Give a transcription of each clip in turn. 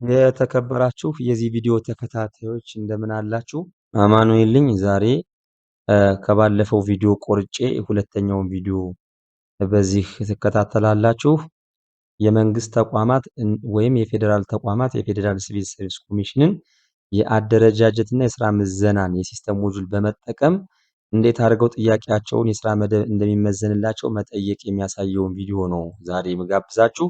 የተከበራችሁ የዚህ ቪዲዮ ተከታታዮች እንደምን አላችሁ? አማኑኤል ነኝ። ዛሬ ከባለፈው ቪዲዮ ቆርጬ ሁለተኛውን ቪዲዮ በዚህ ትከታተላላችሁ። የመንግስት ተቋማት ወይም የፌዴራል ተቋማት የፌዴራል ሲቪል ሰርቪስ ኮሚሽንን የአደረጃጀትና የስራ ምዘናን የሲስተም ሞጁል በመጠቀም እንዴት አድርገው ጥያቄያቸውን የስራ መደብ እንደሚመዘንላቸው መጠየቅ የሚያሳየውን ቪዲዮ ነው ዛሬ የምጋብዛችሁ።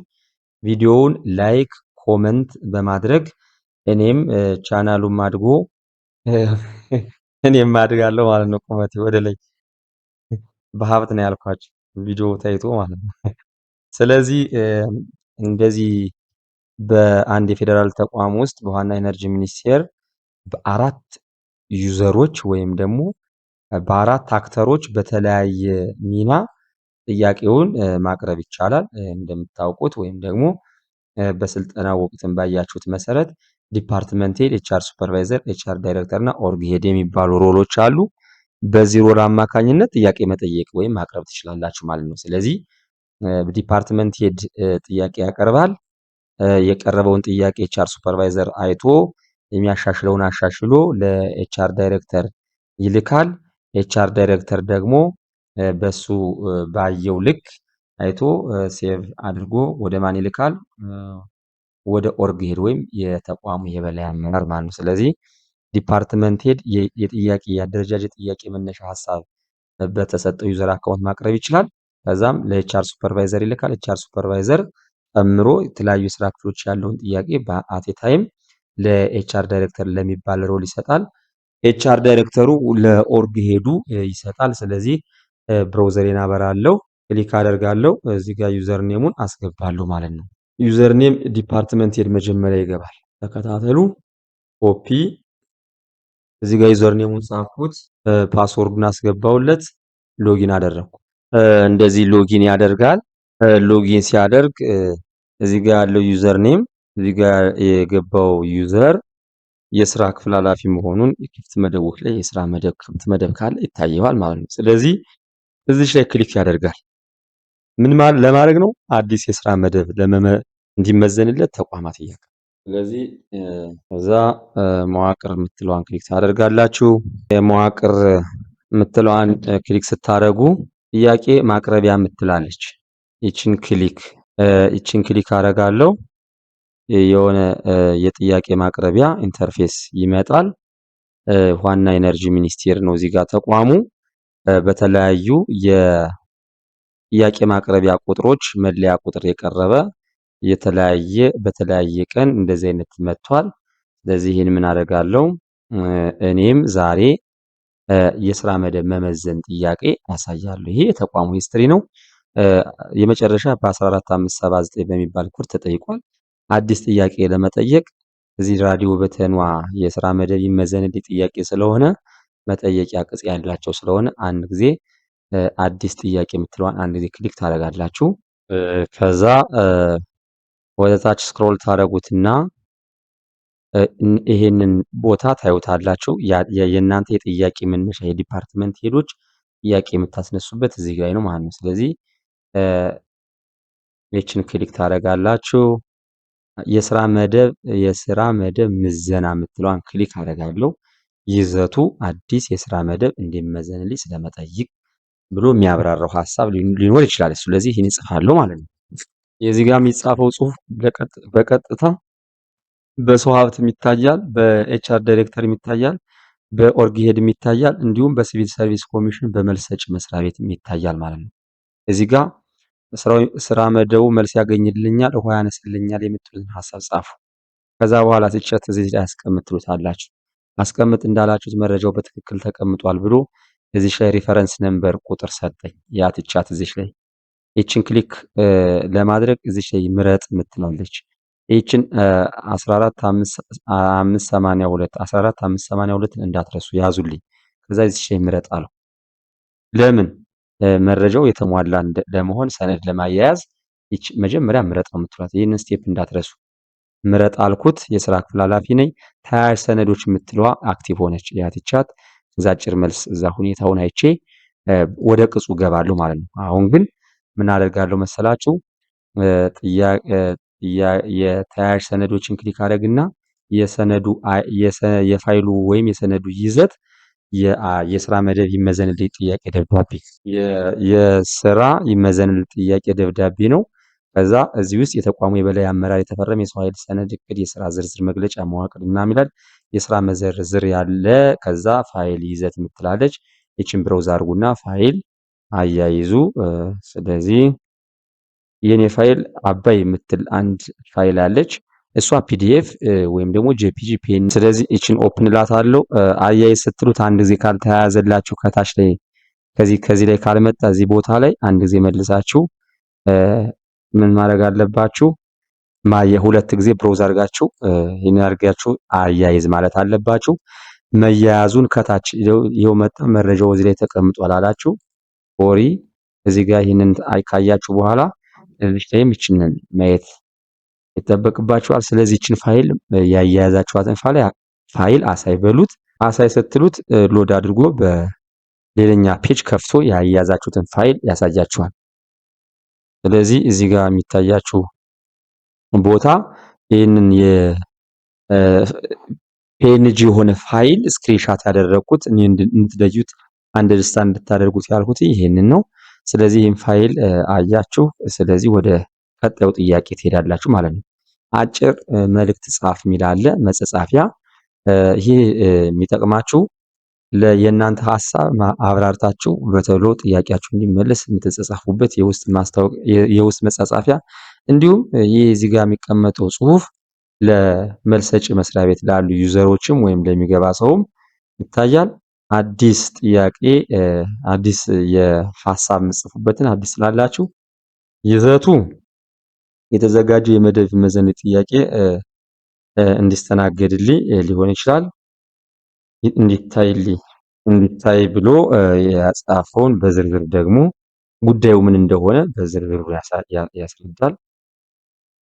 ቪዲዮውን ላይክ ኮመንት በማድረግ እኔም ቻናሉም አድጎ እኔም አድጋለሁ ማለት ነው። ቁመቴ ወደ ላይ በሀብት ነው ያልኳችሁ ቪዲዮ ታይቶ ማለት ነው። ስለዚህ እንደዚህ በአንድ የፌዴራል ተቋም ውስጥ በዋና ኢነርጂ ሚኒስቴር በአራት ዩዘሮች ወይም ደግሞ በአራት አክተሮች በተለያየ ሚና ጥያቄውን ማቅረብ ይቻላል። እንደምታውቁት ወይም ደግሞ በስልጠና ወቅትን ባያችሁት መሰረት ዲፓርትመንት ሄድ፣ ኤችአር ሱፐርቫይዘር፣ ኤችአር ዳይሬክተር እና ኦርግ ሄድ የሚባሉ ሮሎች አሉ። በዚህ ሮል አማካኝነት ጥያቄ መጠየቅ ወይም ማቅረብ ትችላላችሁ ማለት ነው። ስለዚህ ዲፓርትመንት ሄድ ጥያቄ ያቀርባል። የቀረበውን ጥያቄ ኤችአር ሱፐርቫይዘር አይቶ የሚያሻሽለውን አሻሽሎ ለኤችአር ዳይሬክተር ይልካል። ኤችአር ዳይሬክተር ደግሞ በሱ ባየው ልክ አይቶ ሴቭ አድርጎ ወደ ማን ይልካል? ወደ ኦርግ ሄድ ወይም የተቋሙ የበላይ አመራር ማለት ነው። ስለዚህ ዲፓርትመንት ሄድ የጥያቄ የአደረጃጀት ጥያቄ መነሻ ሀሳብ በተሰጠው ዩዘር አካውንት ማቅረብ ይችላል። ከዛም ለኤችአር ሱፐርቫይዘር ይልካል። ኤችአር ሱፐርቫይዘር ጨምሮ የተለያዩ የስራ ክፍሎች ያለውን ጥያቄ በአት ታይም ለኤችአር ዳይሬክተር ለሚባል ሮል ይሰጣል። ኤችአር ዳይሬክተሩ ለኦርግ ሄዱ ይሰጣል። ስለዚህ ብራውዘሬን አበራለሁ፣ ክሊክ አደርጋለሁ፣ እዚህ ጋር ዩዘር ኔሙን አስገባለሁ ማለት ነው። ዩዘር ኔም ዲፓርትመንት ሄድ መጀመሪያ ይገባል። ተከታተሉ። ኮፒ፣ እዚህ ጋር ዩዘር ኔሙን ጻፍኩት፣ ፓስወርዱን አስገባውለት፣ ሎጊን አደረኩ። እንደዚህ ሎጊን ያደርጋል። ሎጊን ሲያደርግ እዚህ ጋር ያለው ዩዘር ኔም እዚህ ጋር የገባው ዩዘር የስራ ክፍል ኃላፊ መሆኑን የክፍት መደቦች ላይ የስራ መደብ ክፍት መደብ ካለ ይታየዋል ማለት ነው። ስለዚህ እዚህ ላይ ክሊክ ያደርጋል። ምን ማለት ለማድረግ ነው? አዲስ የስራ መደብ እንዲመዘንለት ተቋማት እያቀ ስለዚህ ከዛ መዋቅር የምትለዋን ክሊክ ታደርጋላችሁ። የመዋቅር የምትለዋን ክሊክ ስታደርጉ ጥያቄ ማቅረቢያ የምትላለች ይችን ክሊክ አደርጋለሁ። የሆነ የጥያቄ ማቅረቢያ ኢንተርፌስ ይመጣል። ዋና ኢነርጂ ሚኒስቴር ነው እዚህ ጋር ተቋሙ በተለያዩ የጥያቄ ማቅረቢያ ቁጥሮች መለያ ቁጥር የቀረበ በተለያየ ቀን እንደዚህ አይነት መጥቷል። ስለዚህ ይህን ምን አደርጋለሁ? እኔም ዛሬ የስራ መደብ መመዘን ጥያቄ አሳያለሁ። ይሄ የተቋሙ ሂስትሪ ነው። የመጨረሻ በ14579 በሚባል ኮድ ተጠይቋል። አዲስ ጥያቄ ለመጠየቅ እዚህ ራዲዮ በተኗ የስራ መደብ ይመዘንልኝ ጥያቄ ስለሆነ መጠየቂያ ቅጽ ያላቸው ስለሆነ አንድ ጊዜ አዲስ ጥያቄ የምትለዋን አንድ ጊዜ ክሊክ ታደርጋላችሁ። ከዛ ወደ ታች ስክሮል ታደርጉትና ይሄንን ቦታ ታዩታላችሁ። የእናንተ የጥያቄ መነሻ የዲፓርትመንት ሄዶች ጥያቄ የምታስነሱበት እዚህ ላይ ነው ማለት ነው። ስለዚህ ይህችን ክሊክ ታደርጋላችሁ። የስራ መደብ ምዘና የምትለዋን ክሊክ አደርጋለሁ። ይዘቱ አዲስ የስራ መደብ እንዲመዘንልኝ ስለመጠይቅ ብሎ የሚያብራራው ሀሳብ ሊኖር ይችላል። ስለዚህ ይህን እጽፋለሁ ማለት ነው። የዚህ ጋር የሚጻፈው ጽሁፍ በቀጥታ በሰው ሀብትም ይታያል፣ በኤችአር ዳይሬክተር ይታያል፣ በኦርግ ሄድም ይታያል፣ እንዲሁም በሲቪል ሰርቪስ ኮሚሽን በመልስ ሰጪ መስሪያ ቤትም ይታያል ማለት ነው። እዚህ ጋር ስራ መደቡ መልስ ያገኝልኛል፣ ውሃ ያነስልኛል የምትሉትን ሀሳብ ጻፉ። ከዛ በኋላ ትቻት እዚህ ላይ አስቀምጥሉታላችሁ። አስቀምጥ እንዳላችሁት መረጃው በትክክል ተቀምጧል ብሎ እዚህ ላይ ሪፈረንስ ነምበር ቁጥር ሰጠኝ። ያ ትቻት እዚህ ላይ ይችን ክሊክ ለማድረግ እዚህ ላይ ምረጥ የምትላለች ይችን 14582 እንዳትረሱ ያዙልኝ። ከዛ እዚህ ላይ ምረጥ አለው። ለምን መረጃው የተሟላ ለመሆን ሰነድ ለማያያዝ መጀመሪያ ምረጥ ነው የምትሏት። ይህንን ስቴፕ እንዳትረሱ። ምረጥ አልኩት። የስራ ክፍል ኃላፊ ነኝ። ተያያዥ ሰነዶች የምትለዋ አክቲቭ ሆነች። ያትቻት እዛ አጭር መልስ እዛ ሁኔታውን አይቼ ወደ ቅጹ ገባለሁ ማለት ነው። አሁን ግን ምን አደርጋለሁ መሰላችሁ? የተያያዥ ሰነዶችን ክሊክ አደረግና የፋይሉ ወይም የሰነዱ ይዘት የስራ መደብ ይመዘንልኝ ጥያቄ ደብዳቤ የስራ ይመዘንልኝ ጥያቄ ደብዳቤ ነው። ከዛ እዚህ ውስጥ የተቋሙ የበላይ አመራር የተፈረመ የሰው ኃይል ሰነድ እቅድ የስራ ዝርዝር መግለጫ መዋቅር ምናምን ይላል። የስራ መዘርዝር ያለ ከዛ ፋይል ይዘት የምትላለች ይችን ብራውዝ አድርጉና ፋይል አያይዙ። ስለዚህ የኔ ፋይል አባይ የምትል አንድ ፋይል አለች። እሷ ፒዲኤፍ ወይም ደግሞ ጄፒጂ ፔን። ስለዚህ እችን ኦፕን ላታለው አያይዝ ስትሉት አንድ ጊዜ ካልተያያዘላችሁ ከታች ላይ ከዚህ ላይ ካልመጣ እዚህ ቦታ ላይ አንድ ጊዜ መልሳችሁ ምን ማድረግ አለባችሁ? ሁለት ጊዜ ብሮዝ አድርጋችሁ ይሄን አድርጋችሁ አያይዝ ማለት አለባችሁ። መያያዙን ከታች ይሄው መጣ መረጃው እዚህ ላይ ተቀምጧል አላችሁ ኦሪ እዚህ ጋር ይሄንን ካያችሁ በኋላ እዚህ ላይም ይችን ማየት ይጠበቅባችኋል። ስለዚህ ይችን ፋይል ያያያዛችኋትን ፋይል አሳይ በሉት። አሳይ ስትሉት ሎድ አድርጎ በሌላኛ ፔጅ ከፍቶ ያያያዛችሁትን ፋይል ያሳያችኋል። ስለዚህ እዚህ ጋር የሚታያችሁ ቦታ ይህንን የፒኤንጂ የሆነ ፋይል ስክሪንሻት ያደረኩት እኔ እንድትለዩት አንደርስታንድ እንድታደርጉት ያልኩት ይሄንን ነው። ስለዚህ ይህን ፋይል አያችሁ። ስለዚህ ወደ ቀጣዩ ጥያቄ ትሄዳላችሁ ማለት ነው። አጭር መልእክት ጻፍ የሚል አለ መጻጻፊያ። ይሄ የሚጠቅማችሁ የእናንተ ሐሳብ አብራርታችሁ በቶሎ ጥያቄያችሁ እንዲመለስ የምትጻጻፉበት የውስጥ መጻጻፊያ፣ እንዲሁም ይህ እዚህ ጋር የሚቀመጠው ጽሁፍ ለመልስ ሰጪ መስሪያ ቤት ላሉ ዩዘሮችም ወይም ለሚገባ ሰውም ይታያል። አዲስ ጥያቄ አዲስ የሐሳብ የምጽፉበትን አዲስ ስላላችሁ ይዘቱ የተዘጋጀው የመደብ መዘን ጥያቄ እንዲስተናገድልኝ ሊሆን ይችላል። እንዲታይ ብሎ ያጻፈውን በዝርዝር ደግሞ ጉዳዩ ምን እንደሆነ በዝርዝር ያስረዳል።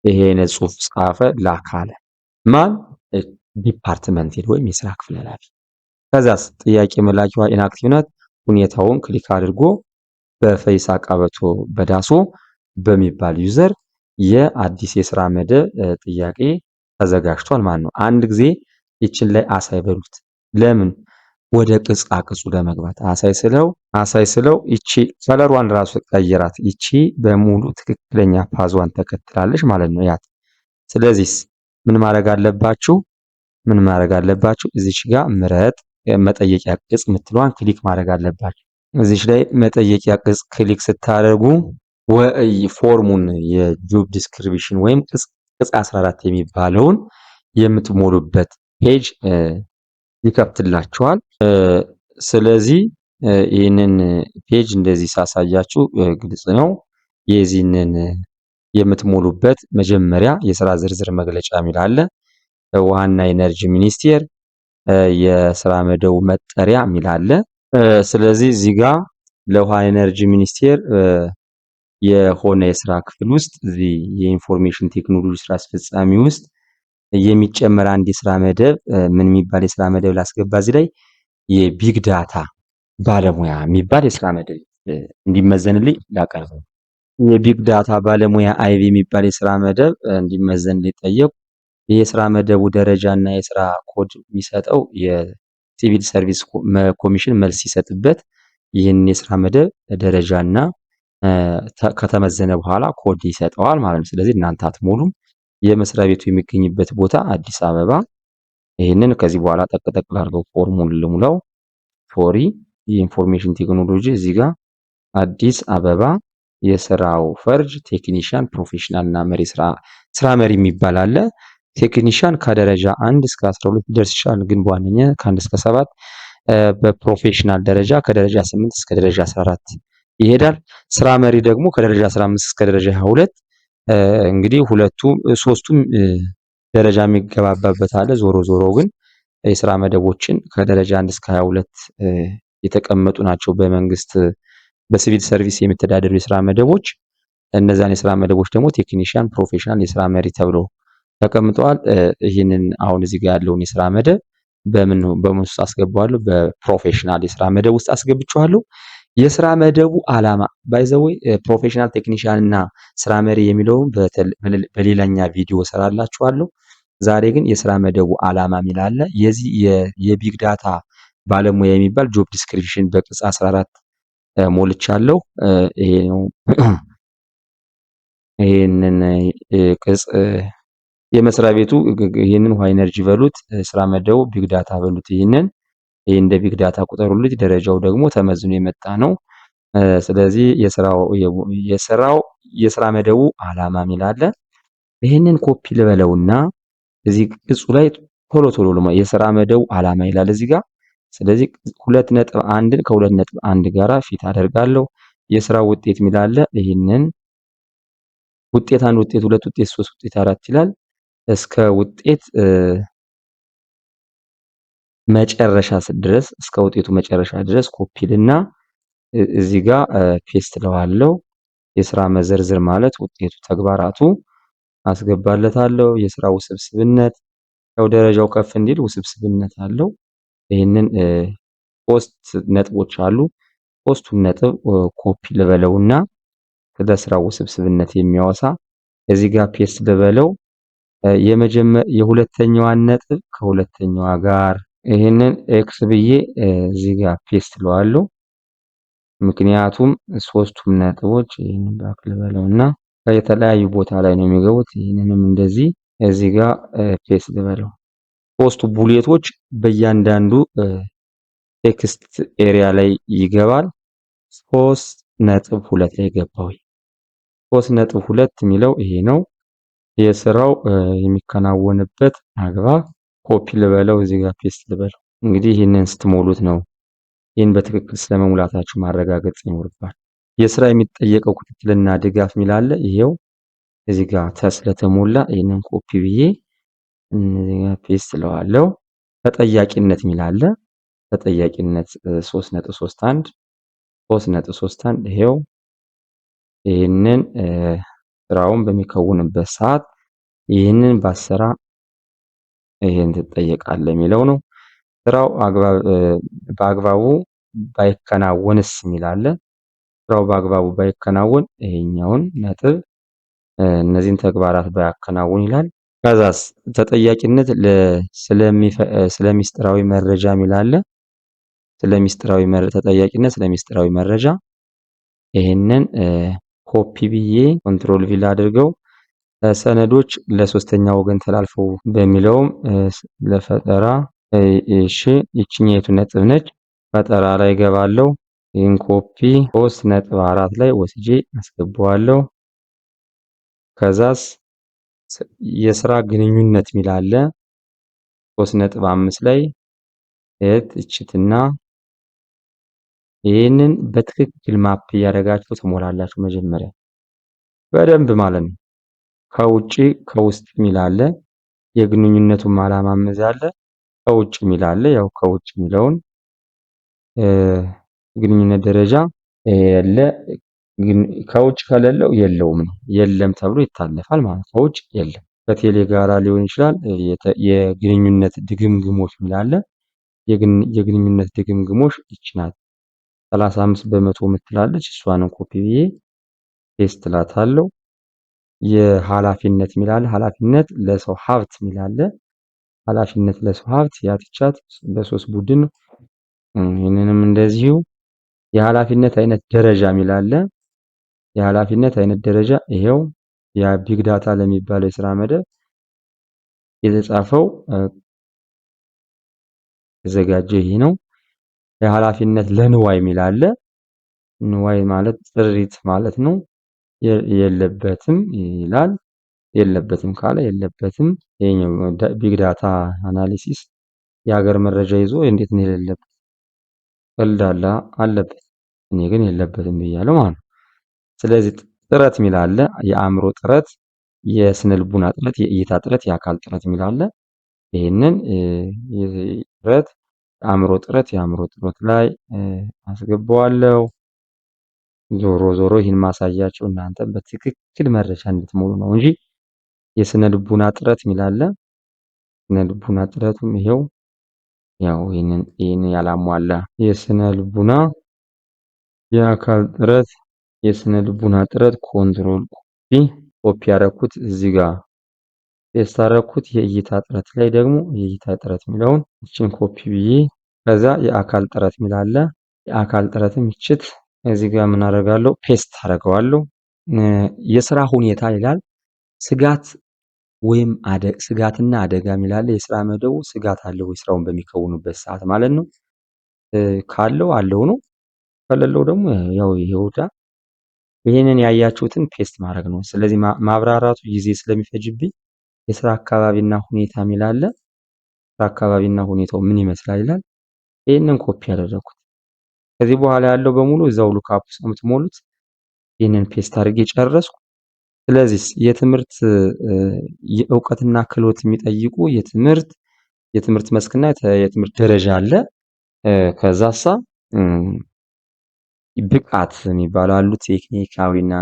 ይሄ አይነት ጽሁፍ ጻፈ ላካለ ማን ዲፓርትመንት ሄድ ወይም የስራ ክፍል ኃላፊ። ከዛስ ጥያቄ መላኪዋ ኢንአክቲቭ ናት። ሁኔታውን ክሊክ አድርጎ በፈይሳ ቃበቶ በዳሶ በሚባል ዩዘር የአዲስ የስራ መደብ ጥያቄ ተዘጋጅቷል ማለት ነው። አንድ ጊዜ ይችን ላይ አሳይ በሉት። ለምን ወደ ቅጽ አቅጹ ለመግባት አሳይ ስለው ይቺ ከለሯን ራሱ ቀየራት። ይቺ በሙሉ ትክክለኛ ፓዝዋን ተከትላለች ማለት ነው። ያት ስለዚህ ምን ማድረግ አለባችሁ? እዚች ጋር ምረጥ መጠየቂያ ቅጽ የምትለዋን ክሊክ ማድረግ አለባችሁ። እዚች ላይ መጠየቂያ ቅጽ ክሊክ ስታደርጉ ፎርሙን የጆብ ዲስክሪፕሽን ወይም ቅጽ 14 የሚባለውን የምትሞሉበት ፔጅ ይከፍትላችኋል። ስለዚህ ይህንን ፔጅ እንደዚህ ሳሳያችሁ ግልጽ ነው። የዚህንን የምትሞሉበት መጀመሪያ የስራ ዝርዝር መግለጫ የሚል አለ። ውሃና ኢነርጂ ሚኒስቴር የስራ መደቡ መጠሪያ የሚል አለ። ስለዚህ እዚህ ጋር ለውሃ ኢነርጂ ሚኒስቴር የሆነ የስራ ክፍል ውስጥ እዚህ የኢንፎርሜሽን ቴክኖሎጂ ስራ አስፈጻሚ ውስጥ የሚጨመር አንድ የስራ መደብ ምን የሚባል የስራ መደብ ላስገባ እዚህ ላይ የቢግ ዳታ ባለሙያ የሚባል የስራ መደብ እንዲመዘንልኝ ላቀርብ። የቢግ ዳታ ባለሙያ አይቪ የሚባል የስራ መደብ እንዲመዘንልኝ ጠየቁ። የስራ መደቡ ደረጃ እና የስራ ኮድ የሚሰጠው የሲቪል ሰርቪስ ኮሚሽን መልስ ሲሰጥበት ይህን የስራ መደብ ደረጃና ከተመዘነ በኋላ ኮድ ይሰጠዋል ማለት ነው። ስለዚህ እናንተ አትሞሉም። የመስሪያ ቤቱ የሚገኝበት ቦታ አዲስ አበባ። ይህንን ከዚህ በኋላ ጠቅጠቅ ላድርገው ፎርሙን ልሙላው። ፎሪ የኢንፎርሜሽን ቴክኖሎጂ እዚህ ጋር አዲስ አበባ የስራው ፈርጅ ቴክኒሻን ፕሮፌሽናል እና መሪ ስራ መሪ የሚባል አለ። ቴክኒሻን ከደረጃ 1 እስከ 12 ይደርስ ይችላል፣ ግን በዋነኛ ከ1 እስከ 7 በፕሮፌሽናል ደረጃ ከደረጃ 8 እስከ ደረጃ 14 ይሄዳል። ስራ መሪ ደግሞ ከደረጃ 15 እስከ ደረጃ 22። እንግዲህ ሶስቱም ደረጃ የሚገባባበት አለ። ዞሮ ግን የስራ መደቦችን ከደረጃ 1 እስከ 22 የተቀመጡ ናቸው። በመንግስት በሲቪል ሰርቪስ የሚተዳደሩ የስራ መደቦች። እነዛን የስራ መደቦች ደግሞ ቴክኒሻን፣ ፕሮፌሽናል፣ የስራ መሪ ተብሎ ተቀምጠዋል። ይህንን አሁን እዚህ ጋር ያለውን የስራ መደብ በምን ውስጥ አስገባዋለሁ? በፕሮፌሽናል የስራ መደብ ውስጥ አስገብቼዋለሁ። የስራ መደቡ ዓላማ ባይ ዘ ዌይ ፕሮፌሽናል ቴክኒሻን እና ስራ መሪ የሚለውን በሌላኛ ቪዲዮ እሰራላችኋለሁ። ዛሬ ግን የስራ መደቡ ዓላማ የሚል አለ። የዚህ የቢግ ዳታ ባለሙያ የሚባል ጆብ ዲስክሪፕሽን በቅጽ 14 ሞልቻለሁ። ይሄ ነው። ይሄንን ቅጽ የመስሪያ ቤቱ ይሄንን ውሃ ኢነርጂ በሉት፣ ስራ መደቡ ቢግ ዳታ በሉት። ይሄንን እንደ ቢግ ዳታ ቁጠሩልኝ። ደረጃው ደግሞ ተመዝኖ የመጣ ነው። ስለዚህ የስራ መደቡ ዓላማ የሚል አለ። ይሄንን ኮፒ ልበለውና እዚህ ቅጹ ላይ ቶሎ የስራ መደቡ ዓላማ ይላል እዚህ ጋር። ስለዚህ 2.1ን ከ2.1 ጋራ ፊት አደርጋለሁ። የስራ ውጤት የሚል አለ። ይሄንን ውጤት 1 ውጤት 2 ውጤት 3 ውጤት 4 ይላል። እስከ ውጤት መጨረሻ ድረስ እስከ ውጤቱ መጨረሻ ድረስ ኮፒልና እዚህ ጋር ፔስት ለዋለሁ። የስራ መዘርዝር ማለት ውጤቱ ተግባራቱ አስገባለታለሁ። የስራ ውስብስብነት ያው ደረጃው ከፍ እንዲል ውስብስብነት አለው። ይሄንን ፖስት ነጥቦች አሉ። ፖስቱን ነጥብ ኮፒ ልበለውና ስለ ስራው ውስብስብነት የሚያወሳ እዚህ ጋር ፔስት ልበለው። የሁለተኛዋን ነጥብ ከሁለተኛዋ ጋር ይሄንን ኤክስ ብዬ እዚህ ጋር ፔስት ለዋለሁ። ምክንያቱም ሶስቱም ነጥቦች ይሄንን ባክ ልበለውና የተለያዩ ቦታ ላይ ነው የሚገቡት። ይሄንንም እንደዚህ እዚህ ጋር ፔስት ልበለው። ሶስቱ ቡሌቶች በእያንዳንዱ ቴክስት ኤሪያ ላይ ይገባል። 3.2 ላይ ገባው። 3.2 የሚለው ይሄ ነው። የስራው የሚከናወንበት አግባብ ኮፒ ልበለው፣ እዚህ ጋር ፔስት ልበለው። እንግዲህ ይህንን ስትሞሉት ነው ይህን በትክክል ስለመሙላታችሁ ማረጋገጥ ይኖርባል። የስራ የሚጠየቀው ክትትልና ድጋፍ የሚል አለ። ይሄው እዚህ ጋር ስለተሞላ ይህንን ኮፒ ብዬ እዚህ ጋር ፔስት ለዋለው። ተጠያቂነት የሚል አለ። ተጠያቂነት 3.31 ይሄው ይህንን ስራውን በሚከውንበት ሰዓት ይህንን ባሰራ ይሄን ትጠየቃለህ የሚለው ነው። ስራው በአግባቡ ባይከናወንስ የሚል አለ። ስራው በአግባቡ ባይከናወን ይሄኛውን ነጥብ እነዚህን ተግባራት ባያከናውን ይላል። ከዛስ ተጠያቂነት ስለሚስጥራዊ መረጃ የሚል አለ። ተጠያቂነት ስለሚስጥራዊ መረጃ ይሄንን ኮፒ ብዬ ኮንትሮል ቪ አድርገው። ሰነዶች ለሶስተኛ ወገን ተላልፈው በሚለውም ለፈጠራ እሺ፣ ይችኛይቱ ነጥብ ነች። ፈጠራ ላይ ገባለሁ። ይህን ኮፒ 3.4 ላይ ወስጄ አስገባዋለሁ። ከዛስ የስራ ግንኙነት የሚል አለ 3.5 ላይ እችትና ይህንን በትክክል ማፕ እያደረጋችሁ ትሞላላችሁ። መጀመሪያ በደንብ ማለት ነው። ከውጪ ከውስጥ የሚል አለ። የግንኙነቱን ዓላማ አለ። ከውጭ የሚል አለ። ያው ከውጭ የሚለውን ግንኙነት ደረጃ የለ ከውጭ ከሌለው የለውም ነው። የለም ተብሎ ይታለፋል ማለት ነው። ከውጭ የለም። ከቴሌ ጋራ ሊሆን ይችላል። የግንኙነት ድግምግሞች የሚል አለ። የግንኙነት ድግምግሞች ይች ናት። 35 በመቶ የምትላለች እሷንም ኮፒ ብዬ ፔስት ላታለሁ። የኃላፊነት የሚል አለ። ኃላፊነት ለሰው ሀብት የሚል አለ። ኃላፊነት ለሰው ሀብት ያትቻት በሶስት ቡድን ይህንንም እንደዚሁ የኃላፊነት አይነት ደረጃ የሚል አለ። የኃላፊነት አይነት ደረጃ ይሄው የቢግ ዳታ ለሚባለው የስራ መደብ የተጻፈው ተዘጋጀ ይሄ ነው። የኃላፊነት ለንዋይ የሚል አለ። ንዋይ ማለት ጥሪት ማለት ነው። የለበትም ይላል። የለበትም ካለ የለበትም። ይሄኛው ቢግ ዳታ አናሊሲስ የሀገር መረጃ ይዞ እንዴት ነው የሌለበት? ቀልዳላ አለበት። እኔ ግን የለበትም ብያለሁ ማለት ነው። ስለዚህ ጥረት የሚል አለ። የአእምሮ ጥረት፣ የስነ ልቡና ጥረት፣ የእይታ ጥረት፣ የአካል ጥረት የሚል አለ። ይሄንን ጥረት የአእምሮ ጥረት ላይ አስገባዋለሁ። ዞሮ ይህን ማሳያቸው እናንተ በትክክል መረጃ እንድትሞሉ ነው እንጂ የስነ ልቡና ጥረት የሚል አለ። ስነ ልቡና ጥረቱም ይሄው ያው ይሄንን ያላሟላ የስነ ልቡና የአካል ጥረት፣ የስነ ልቡና ጥረት ኮንትሮል ኮፒ ያደረኩት እዚህ ጋር ፔስት አደረኩት። የእይታ ጥረት ላይ ደግሞ የእይታ ጥረት የሚለውን እችን ኮፒ ብዬ ከዛ የአካል ጥረት የሚል አለ። የአካል ጥረትም ይችት እዚህ ጋር ምን አደርጋለሁ ፔስት አደርገዋለሁ። የስራ ሁኔታ ይላል ስጋት ወይም ስጋትና አደጋ የሚል አለ። የስራ መደቡ ስጋት አለው ወይ ስራውን በሚከውኑበት ሰዓት ማለት ነው። ካለው አለው ነው፣ ከሌለው ደግሞ ያው ይሄውዳ። ይሄንን ያያችሁትን ፔስት ማድረግ ነው። ስለዚህ ማብራራቱ ጊዜ ስለሚፈጅብኝ የስራ አካባቢና ሁኔታ የሚል አለ። ስራ አካባቢና ሁኔታው ምን ይመስላል ይላል። ይሄንን ኮፒ ያደረኩት። ከዚህ በኋላ ያለው በሙሉ እዛው ሉክአፕ ውስጥ የምትሞሉት። ይሄንን ፔስት አድርጌ ጨረስኩ። ስለዚህ የትምህርት የእውቀትና ክህሎት የሚጠይቁ የትምህርት መስክና የትምህርት ደረጃ አለ። ከዛሳ ብቃት የሚባሉ አሉ። ቴክኒካዊና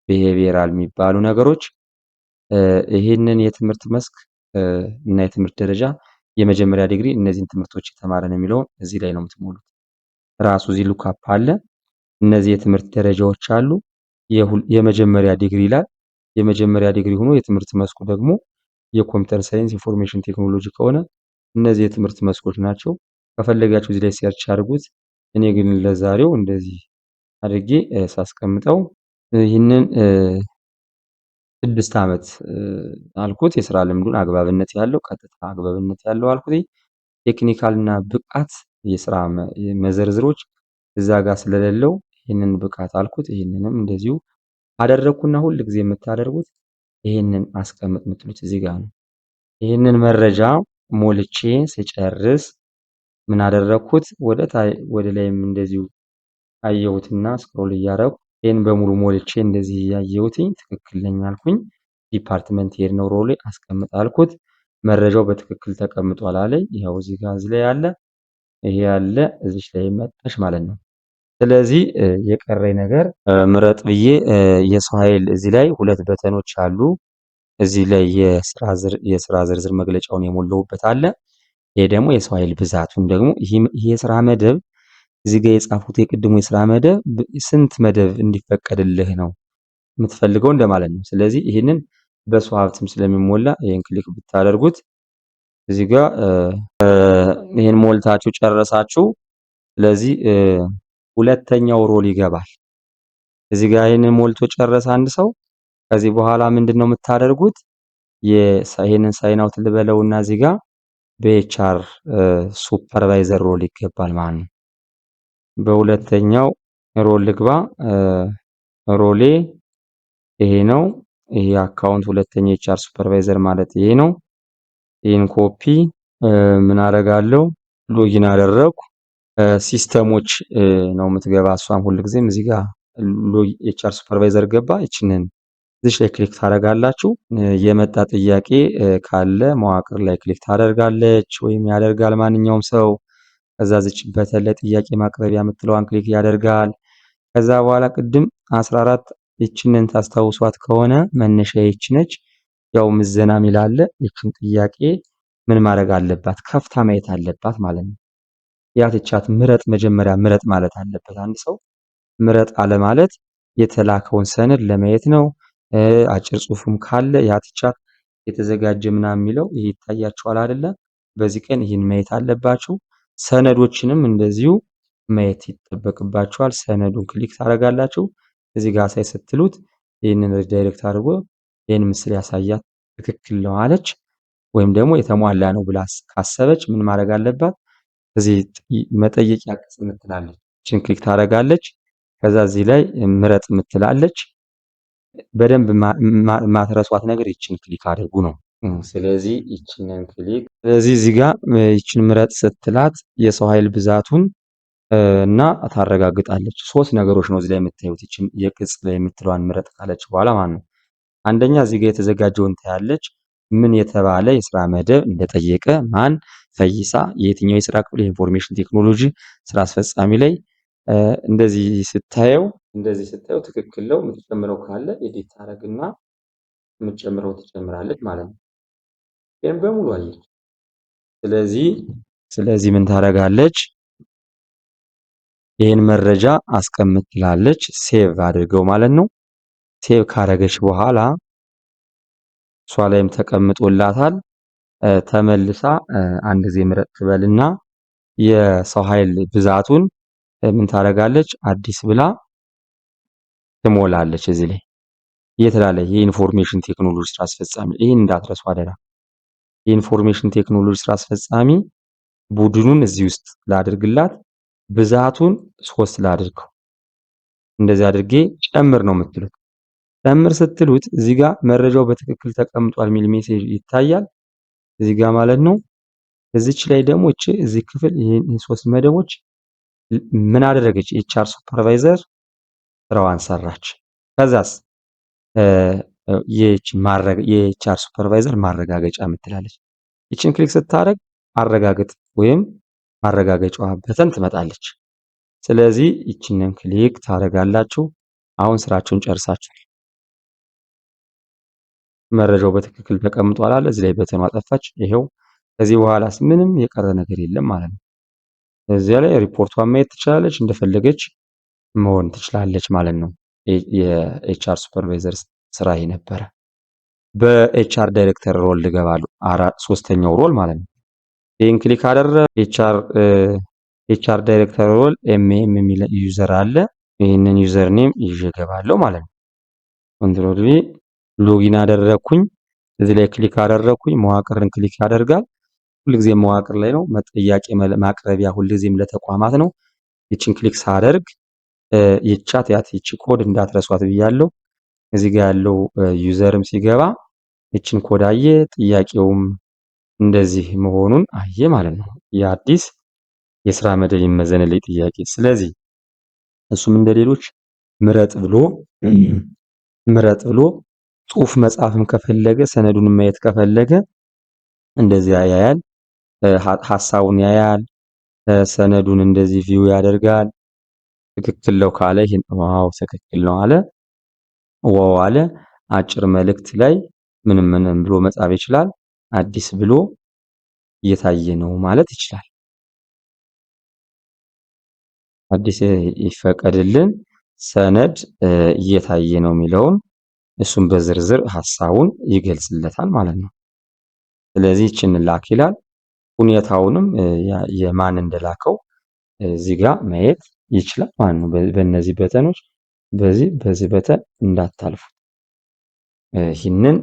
ቢሄቪየራል የሚባሉ ነገሮች ይሄንን የትምህርት መስክ እና የትምህርት ደረጃ የመጀመሪያ ዲግሪ እነዚህን ትምህርቶች የተማረ ነው የሚለውን እዚህ ላይ ነው የምትሞሉት። ራሱ እዚህ ሉክአፕ አለ። እነዚህ የትምህርት ደረጃዎች አሉ። የመጀመሪያ ዲግሪ ይላል። የመጀመሪያ ዲግሪ ሆኖ የትምህርት መስኩ ደግሞ የኮምፒውተር ሳይንስ ኢንፎርሜሽን ቴክኖሎጂ ከሆነ እነዚህ የትምህርት መስኮች ናቸው። ከፈለጋችሁ እዚህ ላይ ሰርች አድርጉት። እኔ ግን ለዛሬው እንደዚህ አድርጌ ሳስቀምጠው ይህንን 6 ዓመት አልኩት። የስራ ልምዱን አግባብነት ያለው ቀጥታ አግባብነት ያለው አልኩት። ቴክኒካልና ብቃት የስራ መዘርዝሮች እዛ ጋር ስለሌለው ይህንን ብቃት አልኩት። ይህንንም እንደዚሁ አደረኩና ሁል ጊዜ የምታደርጉት ይህንን አስቀምጥ የምትሉት እዚህ ጋር ነው። ይህንን መረጃ ሞልቼ ስጨርስ ምን አደረኩት? ወደ ላይም እንደዚሁ አየሁትና ስክሮል እያደረኩ ይህን በሙሉ ሞልቼ እንደዚህ ያየሁትኝ ትክክል ነኝ አልኩኝ። ዲፓርትመንት ሄድ ነው ሮሌ አስቀምጥ አልኩት። መረጃው በትክክል ተቀምጧል አለኝ። ይኸው እዚህ ጋር እዚህ ላይ ያለ ይሄ ያለ እዚህ ላይ መጣሽ ማለት ነው። ስለዚህ የቀረኝ ነገር ምረጥ ብዬ የሰው ኃይል እዚህ ላይ 2 በተኖች አሉ። እዚህ ላይ የስራ ዝርዝር መግለጫውን የሞላሁበት አለ። ይሄ ደግሞ የሰው ኃይል ብዛቱን ደግሞ ይሄ የስራ መደብ እዚህ ጋር የጻፉት የቅድሙ የስራ መደብ ስንት መደብ እንዲፈቀድልህ ነው የምትፈልገው እንደማለት ነው። ስለዚህ ይሄንን በሰው ሀብትም ስለሚሞላ ይሄን ክሊክ ብታደርጉት እዚህ ጋር ይሄን ሞልታችሁ ጨረሳችሁ። ስለዚህ ሁለተኛው ሮል ይገባል። እዚህ ጋር ይሄንን ሞልቶ ጨረሰ አንድ ሰው። ከዚህ በኋላ ምንድነው የምታደርጉት? ይሄንን ሳይን አውት ልበለውና እዚህ ጋር በኤችአር ሱፐርቫይዘር ሮል ይገባል ማለት ነው። በሁለተኛው ሮል ልግባ። ሮሌ ይሄ ነው። ይሄ አካውንት ሁለተኛ ኤችአር ሱፐርቫይዘር ማለት ይሄ ነው። ይሄን ኮፒ ምን አደርጋለሁ? ሎጊን አደረኩ። ሲስተሞች ነው የምትገባ። እሷም ሁልጊዜም እዚህ ጋር ኤችአር ሱፐርቫይዘር ገባ። ይችንን እዚህ ላይ ክሊክ ታደርጋላችሁ። የመጣ ጥያቄ ካለ መዋቅር ላይ ክሊክ ታደርጋለች ወይም ያደርጋል ማንኛውም ሰው። ከዛ ዝች በተለ ጥያቄ ማቅረቢያ የምትለዋን ክሊክ ያደርጋል። ከዛ በኋላ ቅድም 14 ይችንን ታስታውሷት ከሆነ መነሻ ይች ነች። ያው ምዘና የሚል አለ። ይችን ጥያቄ ምን ማድረግ አለባት? ከፍታ ማየት አለባት ማለት ነው። ያትቻት ምረጥ መጀመሪያ ምረጥ ማለት አለበት አንድ ሰው። ምረጥ አለ ማለት የተላከውን ሰነድ ለማየት ነው። አጭር ጽሁፍም ካለ ያትቻት የተዘጋጀ ምናምን የሚለው ይሄ ይታያችኋል አይደለ? በዚህ ቀን ይህን ማየት አለባችሁ። ሰነዶችንም እንደዚሁ ማየት ይጠበቅባችኋል። ሰነዱን ክሊክ ታደርጋላችሁ። እዚህ ጋር ሳይ ስትሉት ይህንን ዳይሬክት አድርጎ ይህን ምስል ያሳያት ትክክል ነው አለች፣ ወይም ደግሞ የተሟላ ነው ብላ ካሰበች ምን ማድረግ አለባት? እዚህ መጠየቂያ ቅጽ ምትላለች፣ እችን ክሊክ ታደርጋለች። ከዛ እዚህ ላይ ምረጥ ምትላለች። በደንብ ማትረሷት ነገር ይችን ክሊክ አድርጉ ነው። ስለዚህ ይችንን ክሊክ እዚህ ጋር ይችን ምረጥ ስትላት የሰው ኃይል ብዛቱን እና ታረጋግጣለች። 3 ነገሮች ነው እዚህ ላይ የምታዩት። ይችን የቅጽ ላይ የምትለዋን ምረጥ ካለች በኋላ ማለት ነው። አንደኛ እዚህ ጋር የተዘጋጀውን ታያለች። ምን የተባለ የስራ መደብ እንደጠየቀ ማን ፈይሳ የትኛው የስራ ክፍል የኢንፎርሜሽን ቴክኖሎጂ ስራ አስፈጻሚ ላይ እንደዚህ ስታየው ትክክል ነው። የምትጨምረው ካለ ኤዲት ታደርግና የምትጨምረው ትጨምራለች ማለት ነው። ይሄን በሙሉ አየች። ስለዚህ ምን ታደርጋለች? ይህን መረጃ አስቀምጥ ትላለች። ሴቭ አድርገው ማለት ነው። ሴቭ ካረገች በኋላ እሷ ላይም ተቀምጦላታል። ተመልሳ አንድ ጊዜ ምረጥ ትበልና የሰው ኃይል ብዛቱን ምን ታደርጋለች? አዲስ ብላ ትሞላለች። እዚህ ላይ የትላለ የኢንፎርሜሽን ቴክኖሎጂ ስራ አስፈጻሚ፣ ይህን እንዳትረሱ አደራ። የኢንፎርሜሽን ቴክኖሎጂ ስራ አስፈጻሚ ቡድኑን እዚህ ውስጥ ላድርግላት፣ ብዛቱን 3 ላድርገው። እንደዚህ አድርጌ ጨምር ነው የምትሉት። ጨምር ስትሉት እዚህ ጋር መረጃው በትክክል ተቀምጧል የሚል ሜሴጅ ይታያል እዚህ ጋር ማለት ነው። እዚች ላይ ደግሞ እዚህ ክፍል ይሄን 3 መደቦች ምን አደረገች? ኤችአር ሱፐርቫይዘር ስራዋን ሰራች። ከዛስ የኤችአር ሱፐርቫይዘር ማረጋገጫ ምትላለች። ይችን ክሊክ ስታደርግ አረጋግጥ ወይም ማረጋገጫዋ በተን ትመጣለች። ስለዚህ ይችንን ክሊክ ታደርጋላችሁ። አሁን ስራችሁን ጨርሳችኋል። መረጃው በትክክል ተቀምጧል አለ። እዚህ ላይ በተኗ ጠፋች። ይሄው ከዚህ በኋላስ ምንም የቀረ ነገር የለም ማለት ነው። እዚያ ላይ ሪፖርቷን ማየት ትችላለች፣ እንደፈለገች መሆን ትችላለች ማለት ነው። የኤችአር ሱፐርቫይዘር ስራ ይሄ ነበረ። በኤችአር ዳይሬክተር ሮል ልገባሉ። ሶስተኛው ሮል ማለት ነው። ይህን ክሊክ አደረገ። ኤችአር ዳይሬክተር ሮል ኤምኤም የሚል ዩዘር አለ። ይህንን ዩዘር ኔም ይዤ እገባለሁ ማለት ነው። ኮንትሮል ቪ ሎጊን አደረኩኝ። እዚህ ላይ ክሊክ አደረኩኝ። መዋቅርን ክሊክ ያደርጋል። ሁልጊዜም መዋቅር ላይ ነው። ጥያቄ ማቅረቢያ ሁልጊዜም ለተቋማት ነው። ይችን ክሊክ ሳደርግ ይቻት ይቺ ኮድ እንዳትረሷት ብያለሁ። እዚህ ጋር ያለው ዩዘርም ሲገባ ይችን ኮድ አየ፣ ጥያቄውም እንደዚህ መሆኑን አየ ማለት ነው። የአዲስ የስራ መደብ ይመዘንልኝ ጥያቄ። ስለዚህ እሱም እንደሌሎች ምረጥ ብሎ ጽሁፍ መጻፍም ከፈለገ ሰነዱን ማየት ከፈለገ እንደዚህ ያያል። ሐሳቡን ያያል። ሰነዱን እንደዚህ ቪው ያደርጋል። ትክክል ነው ካለ ይሄን ዋው ትክክል ነው አለ፣ ዋው አለ። አጭር መልእክት ላይ ምንም ብሎ መጻፍ ይችላል። አዲስ ብሎ እየታየ ነው ማለት ይችላል። አዲስ ይፈቀድልን፣ ሰነድ እየታየ ነው የሚለውን እሱም በዝርዝር ሐሳቡን ይገልጽለታል ማለት ነው። ስለዚህ ይችን ላክ ይላል። ሁኔታውንም የማን እንደላከው እዚህ ጋር ማየት ይችላል ማለት ነው። በእነዚህ በተኖች በዚህ በተን እንዳታልፉ ይህንን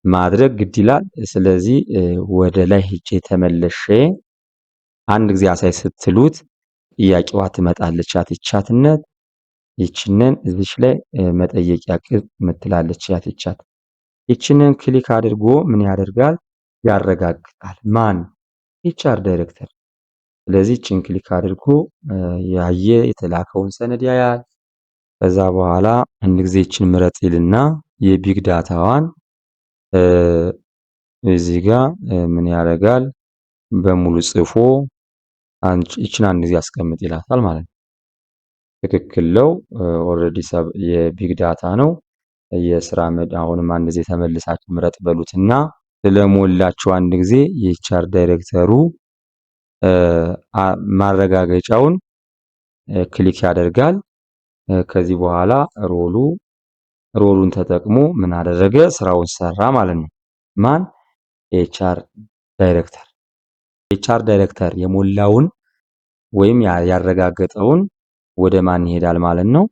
ማድረግ ግድ ይላል። ስለዚህ ወደ ላይ ሄጄ ተመለሼ አንድ ጊዜ አሳይ ስትሉት ጥያቄዋ ትመጣለች። አትቻትነት ይችንን እዚች ላይ መጠየቂያ ቅጽ ምትላለች። ያትቻት ይችንን ክሊክ አድርጎ ምን ያደርጋል? ያረጋግጣል። ማን? ኤችአር ዳይሬክተር። ስለዚህ ይችን ክሊክ አድርጎ ያየ የተላከውን ሰነድ ያያል። ከዛ በኋላ አንድ ጊዜ ይችን ምረጥ ይልና የቢግ ዳታዋን እዚህ ጋር ምን ያደርጋል? በሙሉ ጽፎ ይችን አንድ ጊዜ አስቀምጥ ይላታል ማለት ነው። ትክክል ነው። ኦልሬዲ የቢግ ዳታ ነው የስራ መድ። አሁንም አንድ ጊዜ ተመልሳችሁ ምረጥ በሉትና ስለሞላችሁ አንድ ጊዜ የኤችአር ዳይሬክተሩ ማረጋገጫውን ክሊክ ያደርጋል። ከዚህ በኋላ ሮሉን ተጠቅሞ ምን አደረገ? ስራውን ሰራ ማለት ነው። ማን? ኤችአር ዳይሬክተር። ኤችአር ዳይሬክተር የሞላውን ወይም ያረጋገጠውን ወደ ማን ይሄዳል ማለት ነው?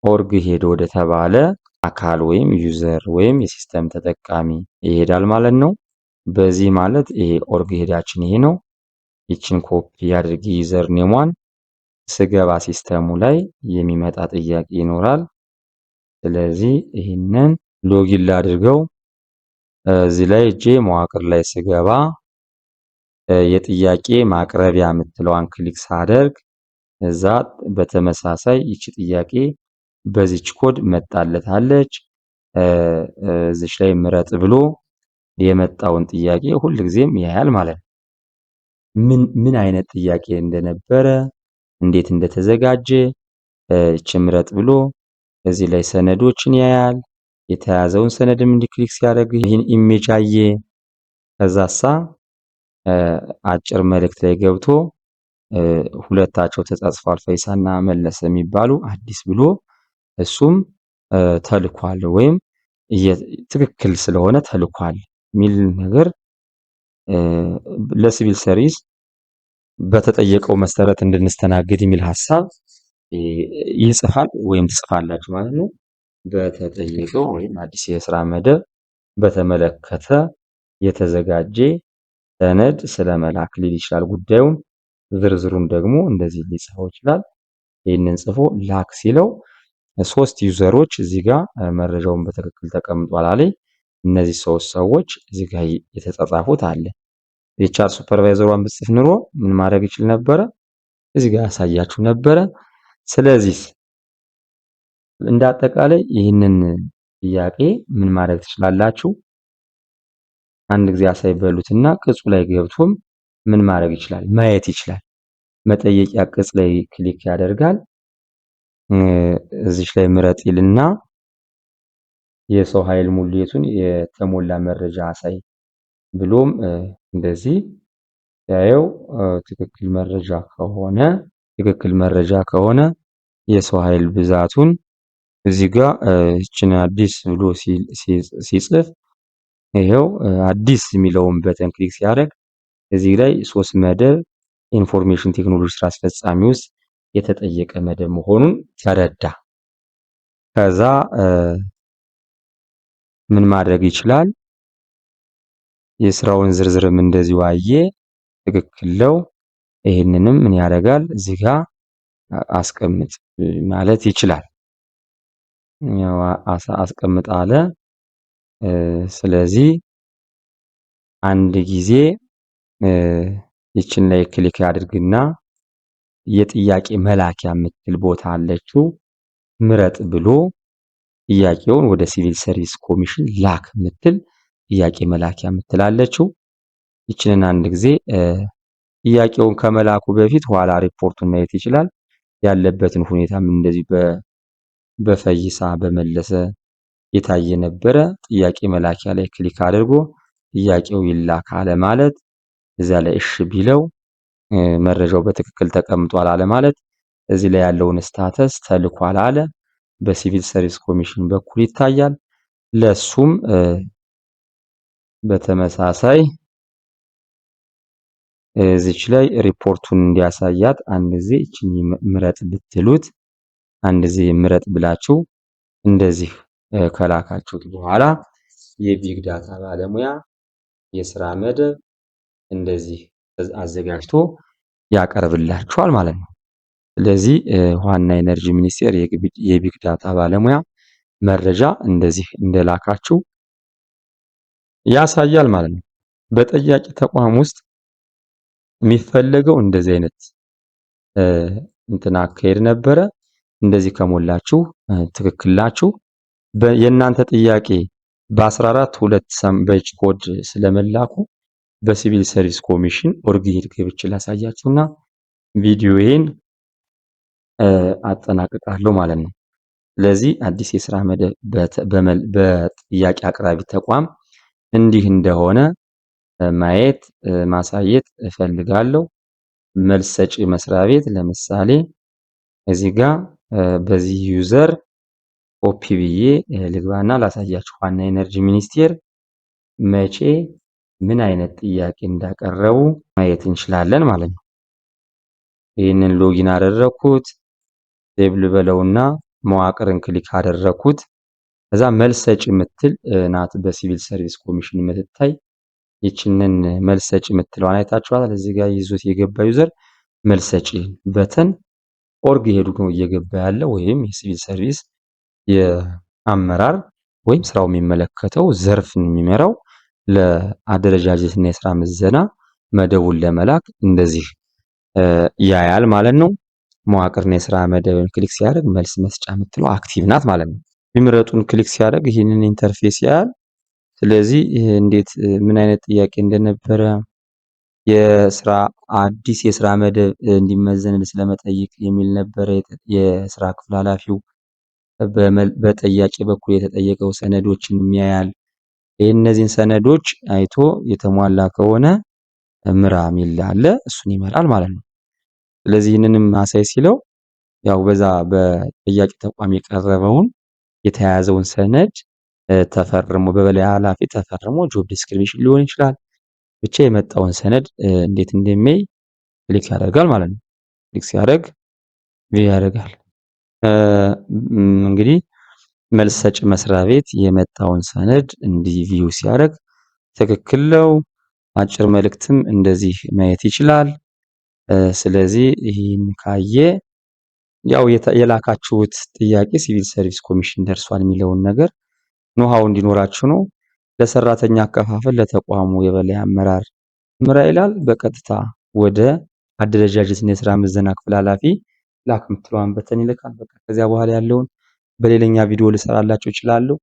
ኦርግ ሄዶ ወደ ተባለ አካል ወይም ዩዘር ወይም የሲስተም ተጠቃሚ ይሄዳል ማለት ነው። በዚህ ማለት ይሄ ኦርግ ሄዳችን ይሄ ነው። ይችን ኮፒ ያድርግ ዩዘር ኔሟን ስገባ ሲስተሙ ላይ የሚመጣ ጥያቄ ይኖራል። ስለዚህ ይህንን ሎጊን ላድርገው። እዚህ ላይ እጄ መዋቅር ላይ ስገባ የጥያቄ ማቅረቢያ የምትለዋን ክሊክ ሳደርግ እዛ በተመሳሳይ ይቺ ጥያቄ በዚች ኮድ መጣለታለች። እዚች ላይ ምረጥ ብሎ የመጣውን ጥያቄ ሁልጊዜም ያያል ማለት ነው። ምን አይነት ጥያቄ እንደነበረ እንዴት እንደተዘጋጀ እቺ ምረጥ ብሎ እዚህ ላይ ሰነዶችን ያያል። የተያዘውን ሰነድም እንዲህ ክሊክ ሲያደርግ ይህን ኢሜጅ አየ። ከዛሳ አጭር መልእክት ላይ ገብቶ ሁለታቸው ተጻጽፈዋል ፈይሳና መለሰ የሚባሉ አዲስ ብሎ እሱም ተልኳል ወይም ትክክል ስለሆነ ተልኳል የሚል ነገር ለሲቪል ሰርቪስ በተጠየቀው መሰረት እንድንስተናገድ የሚል ሐሳብ ይጽፋል ወይም ትጽፋላችሁ ማለት ነው። በተጠየቀው ወይም አዲስ የስራ መደብ በተመለከተ የተዘጋጀ ሰነድ ስለመላክ ሊል ይችላል። ጉዳዩን ዝርዝሩን ደግሞ እንደዚህ ሊጽፈው ይችላል። ይህንን ጽፎ ላክ ሲለው 3 ዩዘሮች እዚህ ጋር መረጃውን በትክክል ተቀምጧል አለ። እነዚህ 3 ሰዎች እዚህ ጋር የተጻጻፉት አለ። የቻር ሱፐርቫይዘሯን ብጽፍ ኑሮ ምን ማድረግ ይችል ነበረ? እዚህ ጋር ያሳያችሁ ነበረ። ስለዚህ እንደ አጠቃላይ ይህንን ጥያቄ ምን ማድረግ ትችላላችሁ? አንድ ጊዜ አሳይበሉትና ቅጹ ላይ ገብቶም ምን ማድረግ ይችላል? ማየት ይችላል። መጠየቂያ ቅጽ ላይ ክሊክ ያደርጋል። እዚች ላይ ምረጥ ይልና የሰው ኃይል ሙሌቱን የተሞላ መረጃ አሳይ ብሎም እንደዚህ ያየው ትክክል መረጃ ከሆነ የሰው ኃይል ብዛቱን እዚህ ጋር እችን አዲስ ብሎ ሲጽፍ ይሄው አዲስ የሚለውን በተን ክሊክ ሲያደርግ እዚህ ላይ 3 መደብ ኢንፎርሜሽን ቴክኖሎጂ ስራ አስፈጻሚ ውስጥ የተጠየቀ መደብ መሆኑን ተረዳ። ከዛ ምን ማድረግ ይችላል? የስራውን ዝርዝርም እንደዚሁ አየ፣ ትክክል ነው። ይሄንንም ምን ያደርጋል? እዚህ ጋር አስቀምጥ ማለት ይችላል። ያው አስቀምጥ አለ። ስለዚህ አንድ ጊዜ ይችን ላይ ክሊክ ያድርግና የጥያቄ መላኪያ የምትል ቦታ አለችው። ምረጥ ብሎ ጥያቄውን ወደ ሲቪል ሰርቪስ ኮሚሽን ላክ የምትል ጥያቄ መላኪያ የምትል አለችው። ይችንን አንድ ጊዜ ጥያቄውን ከመላኩ በፊት ኋላ ሪፖርቱን ማየት ይችላል። ያለበትን ሁኔታም እንደዚህ በፈይሳ በመለሰ የታየ ነበረ። ጥያቄ መላኪያ ላይ ክሊክ አድርጎ ጥያቄው ይላክ አለ ማለት እዛ ላይ እሺ ቢለው መረጃው በትክክል ተቀምጧል አለ ማለት እዚህ ላይ ያለውን ስታተስ ተልኳል አለ በሲቪል ሰርቪስ ኮሚሽን በኩል ይታያል። ለሱም በተመሳሳይ እዚች ላይ ሪፖርቱን እንዲያሳያት አንድ ጊዜ እቺን ምረጥ ብትሉት አንድ ጊዜ ምረጥ ብላችሁ እንደዚህ ከላካችሁት በኋላ የቢግ ዳታ ባለሙያ የስራ መደብ እንደዚህ አዘጋጅቶ ያቀርብላችኋል ማለት ነው። ስለዚህ ዋና ኢነርጂ ሚኒስቴር የቢግ ዳታ ባለሙያ መረጃ እንደዚህ እንደላካችሁ ያሳያል ማለት ነው። በጠያቂ ተቋም ውስጥ የሚፈለገው እንደዚህ አይነት አካሄድ ነበረ። እንደዚህ ከሞላችሁ ትክክል ናችሁ። የእናንተ ጥያቄ በ14.2 በእጅ ኮድ ስለመላኩ በሲቪል ሰርቪስ ኮሚሽን ኦርግ ገብቼ ላሳያችሁና ቪዲዮዬን አጠናቅቃለሁ ማለት ነው። ስለዚህ አዲስ የስራ መደብ በጥያቄ አቅራቢ ተቋም እንዲህ እንደሆነ ማየት ማሳየት እፈልጋለሁ። መልስ ሰጪ መስሪያ ቤት ለምሳሌ እዚህ ጋር በዚህ ዩዘር ኮፒ ብዬ ልግባና ላሳያችሁ። ዋና ኢነርጂ ሚኒስቴር መቼ ምን አይነት ጥያቄ እንዳቀረቡ ማየት እንችላለን ማለት ነው። ይህንን ሎጊን አደረኩት። ቴብል በለውና መዋቅርን ክሊክ አደረኩት። ከዛ መልስ ሰጪ የምትል ናት በሲቪል ሰርቪስ ኮሚሽን የምትታይ። ይችንን መልስ ሰጪ የምትለዋን አይታችኋል። እዚህ ጋር ይዞት የገባ ዩዘር መልስ ሰጪ በተን ኦርግ ሄዱ ነው እየገባ ያለው ወይም የሲቪል ሰርቪስ የአመራር ወይም ስራው የሚመለከተው ዘርፍን የሚመራው ለአደረጃጀትና የስራ ምዘና መደቡን ለመላክ እንደዚህ ያያል ማለት ነው። መዋቅርና የስራ መደብን ክሊክ ሲያደርግ መልስ መስጫ የምትለው አክቲቭ ናት ማለት ነው። የሚመረጡን ክሊክ ሲያደርግ ይህንን ኢንተርፌስ ያያል። ስለዚህ እንዴት ምን አይነት ጥያቄ እንደነበረ የስራ አዲስ የስራ መደብ እንዲመዘን ስለመጠየቅ የሚል ነበረ። የስራ ክፍል ኃላፊው በጠያቂ በኩል የተጠየቀው ሰነዶችን የሚያያል። እነዚህን ሰነዶች አይቶ የተሟላ ከሆነ ምራ ሚል አለ እሱን ይመራል ማለት ነው። ስለዚህ ይህንንም አሳይ ሲለው ያው በዛ በጠያቂ ተቋም የቀረበውን የተያያዘውን ሰነድ ተፈርሞ በበላይ ኃላፊ ተፈርሞ ጆብ ዲስክሪፕሽን ሊሆን ይችላል ብቻ የመጣውን ሰነድ እንዴት እንደሚያይ ክሊክ ያደርጋል ማለት ነው። ክሊክ ሲያደርግ ቪው ያደርጋል። እንግዲህ መልስ ሰጪ መስሪያ ቤት የመጣውን ሰነድ እንዲህ ቪው ሲያደርግ ትክክል ነው። አጭር መልእክትም እንደዚህ ማየት ይችላል። ስለዚህ ይህን ካየ ያው የላካችሁት ጥያቄ ሲቪል ሰርቪስ ኮሚሽን ደርሷል የሚለውን ነገር ኖሃው እንዲኖራችሁ ነው። ለሰራተኛ አከፋፈል ለተቋሙ የበላይ አመራር ምራ ይላል። በቀጥታ ወደ አደረጃጀትና የስራ ምዘና ክፍል ኃላፊ ላክ የምትለዋን በተን ይልካል። በቃ ከዚያ በኋላ ያለውን በሌላኛ ቪዲዮ ልሰራላችሁ እችላለሁ።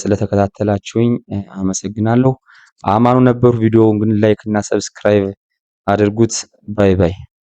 ስለተከታተላችሁኝ አመሰግናለሁ። አማኑ ነበሩ። ቪዲዮውን ግን ላይክ እና ሰብስክራይብ አድርጉት። ባይ ባይ።